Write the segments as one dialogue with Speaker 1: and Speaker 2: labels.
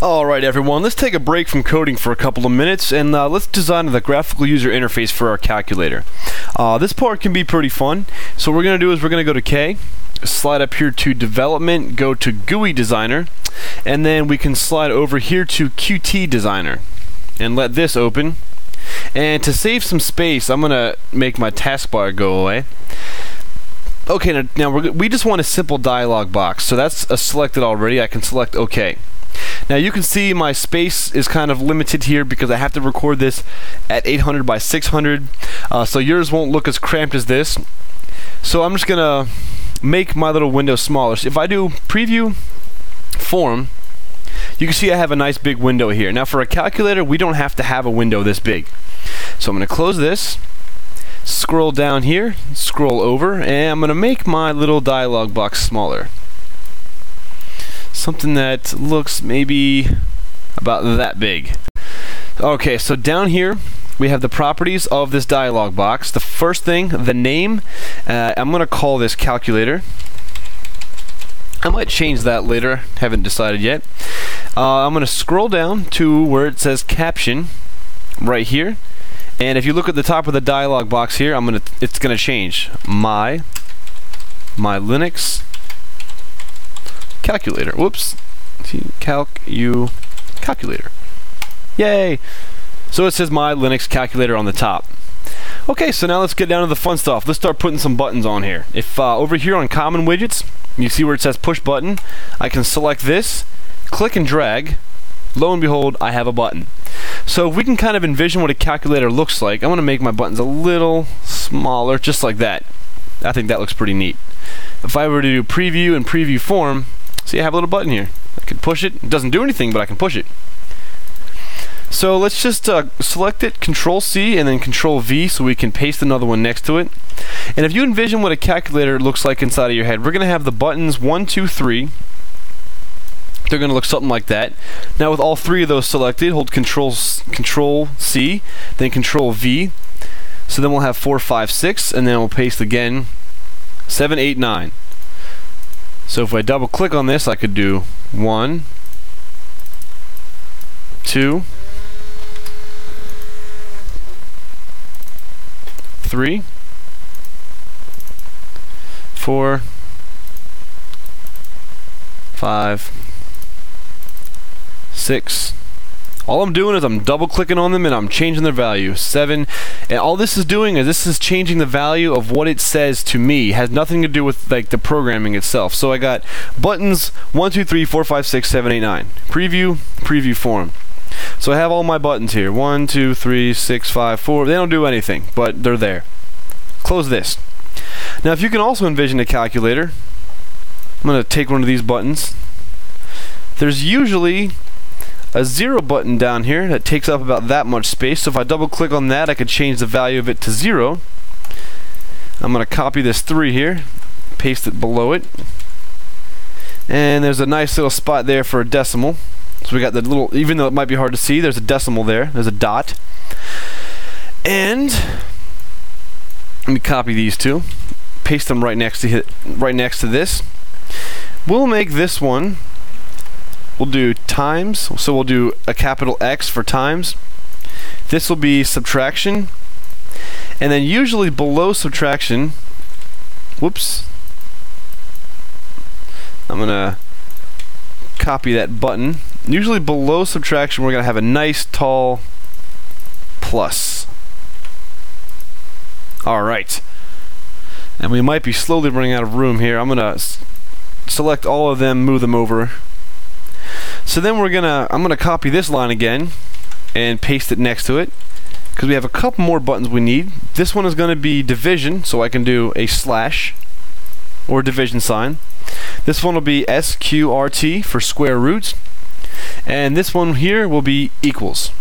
Speaker 1: Alright everyone, let's take a break from coding for a couple of minutes and let's design the graphical user interface for our calculator. This part can be pretty fun. So what we're going to do is we're going to go to K, slide up here to Development, go to GUI Designer, and then we can slide over here to Qt Designer and let this open. And to save some space, I'm going to make my taskbar go away. Okay, now we just want a simple dialog box, so that's selected already. I can select OK. Now you can see my space is kind of limited here because I have to record this at 800 by 600, so yours won't look as cramped as this. So I'm just gonna make my little window smaller. So if I do preview form, you can see I have a nice big window here. Now for a calculator, we don't have to have a window this big. So I'm gonna close this, scroll down here, scroll over, and I'm gonna make my little dialog box smaller. Something that looks maybe about that big. Okay, so down here we have the properties of this dialog box. The first thing, the name, I'm going to call this calculator. I might change that later, haven't decided yet. I'm going to scroll down to where it says caption right here, and if you look at the top of the dialog box here, it's going to change my Linux calculator. Whoops. Calculator. Yay! So it says my Linux calculator on the top. Okay, so now let's get down to the fun stuff. Let's start putting some buttons on here. If over here on common widgets, you see where it says push button, I can select this, click and drag. Lo and behold, I have a button. So if we can kind of envision what a calculator looks like, I'm going to make my buttons a little smaller, just like that. I think that looks pretty neat. If I were to do preview and preview form, see, I have a little button here. I can push it. It doesn't do anything, but I can push it. So let's just select it, Control C and then Control V, so we can paste another one next to it. And if you envision what a calculator looks like inside of your head, we're going to have the buttons 1, 2, 3. They're going to look something like that. Now with all three of those selected, hold Control C, then Control V. So then we'll have 4, 5, 6, and then we'll paste again 7, 8, 9. So if I double click on this, I could do 1, 2, 3, 4, 5, 6. All I'm doing is I'm double clicking on them and I'm changing their value. 7, and all this is doing is this is changing the value of what it says to me. It has nothing to do with like the programming itself. So I got buttons 1, 2, 3, 4, 5, 6, 7, 8, 9. Preview form. So I have all my buttons here. 1, 2, 3, 6, 5, 4. They don't do anything, but they're there. Close this. Now if you can also envision a calculator, I'm going to take one of these buttons. There's usually a 0 button down here that takes up about that much space. So if I double click on that, I could change the value of it to 0. I'm going to copy this 3 here, paste it below it, and there's a nice little spot there for a decimal. So we got the little, even though it might be hard to see, there's a decimal there, there's a dot. And let me copy these two, paste them right next to this. We'll make this one, we'll do times, so we'll do a capital X for times. This will be subtraction, and then usually below subtraction, whoops, I'm gonna copy that button. Usually below subtraction we're gonna have a nice tall plus. Alright, and we might be slowly running out of room here. I'm gonna select all of them, move them over. So then I'm gonna copy this line again and paste it next to it, because we have a couple more buttons we need. This one is going to be division, so I can do a slash or division sign. This one will be SQRT for square root, and this one here will be equals,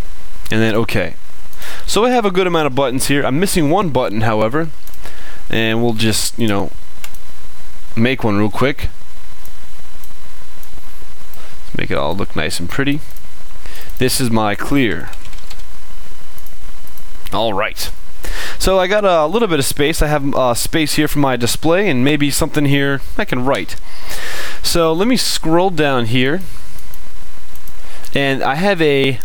Speaker 1: and then OK. So I have a good amount of buttons here. I'm missing one button, however, and we'll just, make one real quick. Make it all look nice and pretty. This is my clear. Alright. So I got a little bit of space. I have space here for my display and maybe something here I can write. So let me scroll down here And I have a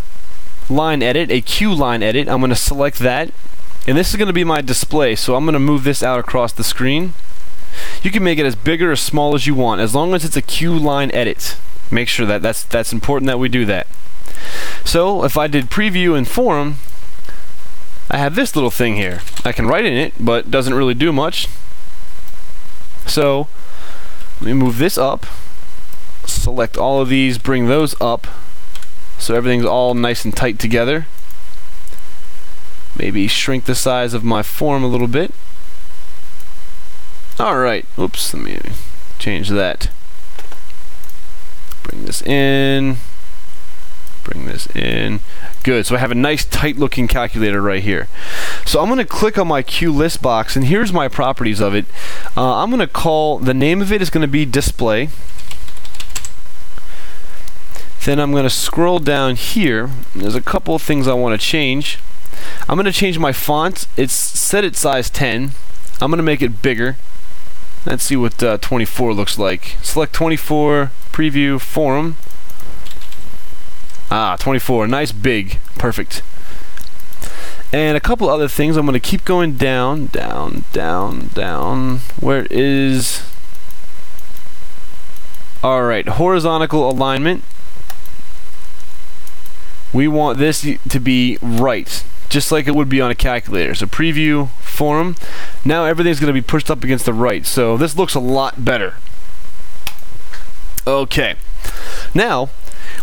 Speaker 1: line edit, a Q line edit. I'm going to select that, and this is going to be my display, so I'm going to move this out across the screen. You can make it as big or as small as you want, as long as it's a Q line edit. Make sure that that's important that we do that. So if I did preview and forum, I have this little thing here. I can write in it, but it doesn't really do much. So let me move this up, select all of these, bring those up, so everything's all nice and tight together. Maybe shrink the size of my form a little bit. Alright, oops, let me change that. Bring this in. Bring this in. Good, so I have a nice tight looking calculator right here. So I'm going to click on my Q list box, and here's my properties of it. I'm going to call, the name of it is going to be display. Then I'm going to scroll down here. There's a couple of things I want to change. I'm going to change my font. It's set at size 10. I'm going to make it bigger. Let's see what 24 looks like. Select 24, preview, forum. 24, nice big, perfect. And a couple other things. I'm going to keep going down, down, down, down. Where is... Alright, horizontal alignment. We want this to be right, just like it would be on a calculator. So preview, forum. Now everything's going to be pushed up against the right. So this looks a lot better. Okay. Now,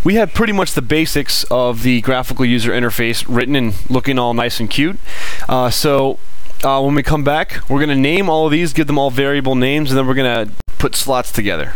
Speaker 1: we have pretty much the basics of the graphical user interface written and looking all nice and cute. When we come back, we're going to name all of these, give them all variable names, and then we're going to put slots together.